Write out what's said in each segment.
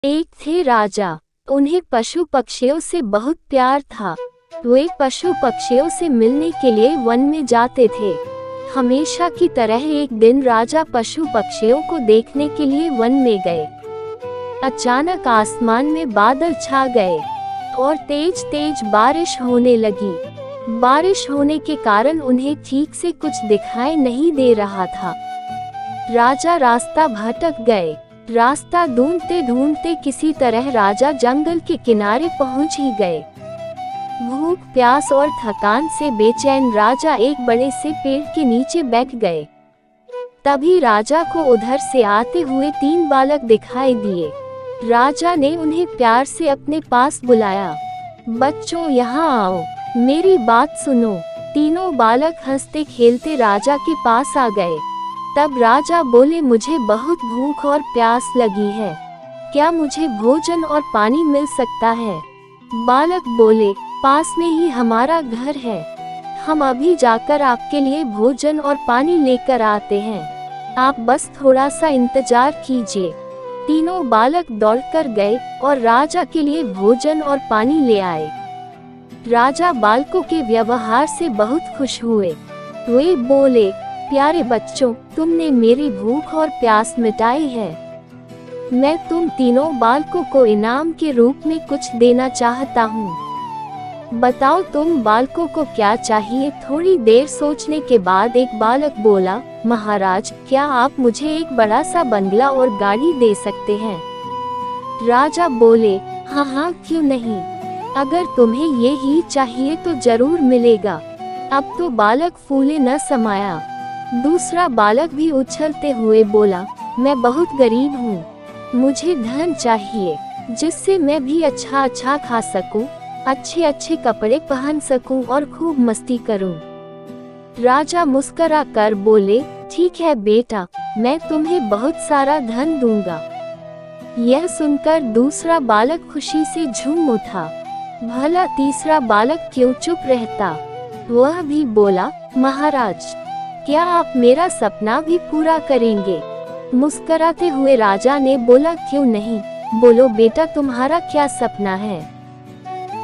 एक थे राजा, उन्हें पशु पक्षियों से बहुत प्यार था। वे पशु पक्षियों से मिलने के लिए वन में जाते थे। हमेशा की तरह एक दिन राजा पशु पक्षियों को देखने के लिए वन में गए। अचानक आसमान में बादल छा गए और तेज तेज बारिश होने लगी। बारिश होने के कारण उन्हें ठीक से कुछ दिखाई नहीं दे रहा था। राजा रास्ता भटक गए। रास्ता ढूंढते ढूंढते किसी तरह राजा जंगल के किनारे पहुंच ही गए। भूख, प्यास और थकान से बेचैन राजा एक बड़े से पेड़ के नीचे बैठ गए। तभी राजा को उधर से आते हुए 3 बालक दिखाई दिए। राजा ने उन्हें प्यार से अपने पास बुलाया। बच्चों, यहाँ आओ, मेरी बात सुनो। तीनों बालक हंसते खेलते राजा के पास आ गए। तब राजा बोले, मुझे बहुत भूख और प्यास लगी है, क्या मुझे भोजन और पानी मिल सकता है? बालक बोले, पास में ही हमारा घर है, हम अभी जाकर आपके लिए भोजन और पानी लेकर आते हैं, आप बस थोड़ा सा इंतजार कीजिए। तीनों बालक दौड़कर गए और राजा के लिए भोजन और पानी ले आए। राजा बालकों के व्यवहार से बहुत खुश हुए। वे बोले, प्यारे बच्चों, तुमने मेरी भूख और प्यास मिटाई है। मैं तुम तीनों बालकों को इनाम के रूप में कुछ देना चाहता हूँ। बताओ तुम बालकों को क्या चाहिए? थोड़ी देर सोचने के बाद एक बालक बोला, महाराज, क्या आप मुझे एक बड़ा सा बंगला और गाड़ी दे सकते हैं? राजा बोले, हाँ हाँ, क्यों नहीं, अगर तुम्हें ये ही चाहिए तो जरूर मिलेगा। अब तो बालक फूले न समाया। दूसरा बालक भी उछलते हुए बोला, मैं बहुत गरीब हूँ, मुझे धन चाहिए जिससे मैं भी अच्छा खा सकूं, अच्छे कपड़े पहन सकूं और खूब मस्ती करूं। राजा मुस्कुरा कर बोले, ठीक है बेटा, मैं तुम्हें बहुत सारा धन दूंगा। यह सुनकर दूसरा बालक खुशी से झूम उठा। भला तीसरा बालक क्यों चुप रहता? वह भी बोला, महाराज, क्या आप मेरा सपना भी पूरा करेंगे? मुस्कुराते हुए राजा ने बोला, क्यों नहीं, बोलो बेटा, तुम्हारा क्या सपना है?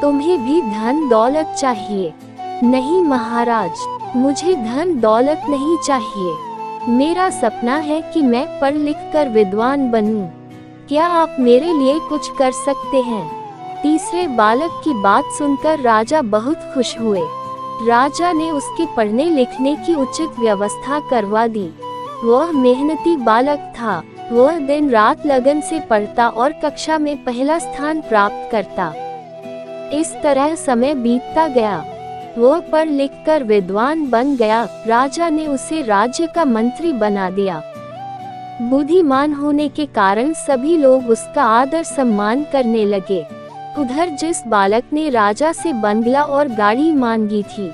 तुम्हें भी धन दौलत चाहिए? नहीं महाराज, मुझे धन दौलत नहीं चाहिए, मेरा सपना है कि मैं पढ़ लिख कर विद्वान बनूं। क्या आप मेरे लिए कुछ कर सकते हैं? तीसरे बालक की बात सुनकर राजा बहुत खुश हुए। राजा ने उसके पढ़ने लिखने की उचित व्यवस्था करवा दी। वह मेहनती बालक था। वह दिन रात लगन से पढ़ता और कक्षा में पहला स्थान प्राप्त करता। इस तरह समय बीतता गया। वह पढ़ लिख कर विद्वान बन गया। राजा ने उसे राज्य का मंत्री बना दिया। बुद्धिमान होने के कारण सभी लोग उसका आदर सम्मान करने लगे। उधर जिस बालक ने राजा से बंगला और गाड़ी मांगी थी,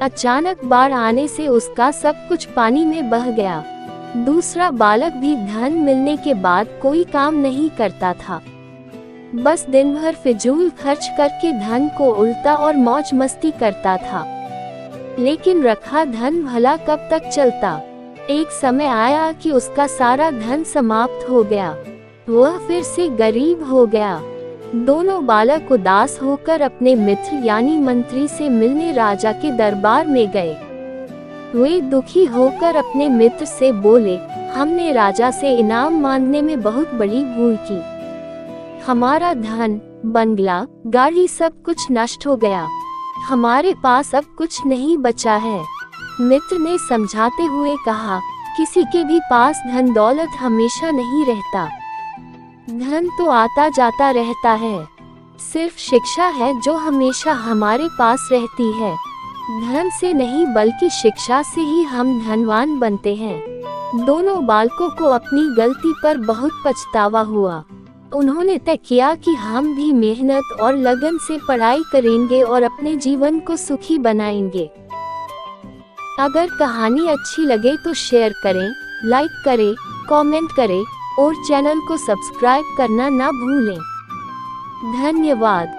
अचानक बाढ़ आने से उसका सब कुछ पानी में बह गया। दूसरा बालक भी धन मिलने के बाद कोई काम नहीं करता था, बस दिन भर फिजूल खर्च करके धन को उड़ता और मौज मस्ती करता था। लेकिन रखा धन भला कब तक चलता? एक समय आया कि उसका सारा धन समाप्त हो गया। वह फिर से गरीब हो गया। दोनों बालक उदास होकर अपने मित्र यानी मंत्री से मिलने राजा के दरबार में गए। वे दुखी होकर अपने मित्र से बोले, हमने राजा से इनाम मांगने में बहुत बड़ी भूल की। हमारा धन, बंगला, गाड़ी सब कुछ नष्ट हो गया। हमारे पास अब कुछ नहीं बचा है। मित्र ने समझाते हुए कहा, किसी के भी पास धन दौलत हमेशा नहीं रहता। धन तो आता जाता रहता है, सिर्फ शिक्षा है जो हमेशा हमारे पास रहती है। धन से नहीं बल्कि शिक्षा से ही हम धनवान बनते हैं। दोनों बालकों को अपनी गलती पर बहुत पछतावा हुआ। उन्होंने तय किया कि हम भी मेहनत और लगन से पढ़ाई करेंगे और अपने जीवन को सुखी बनाएंगे। अगर कहानी अच्छी लगे तो शेयर करें, लाइक करें, कमेंट करें और चैनल को सब्सक्राइब करना ना भूलें। धन्यवाद।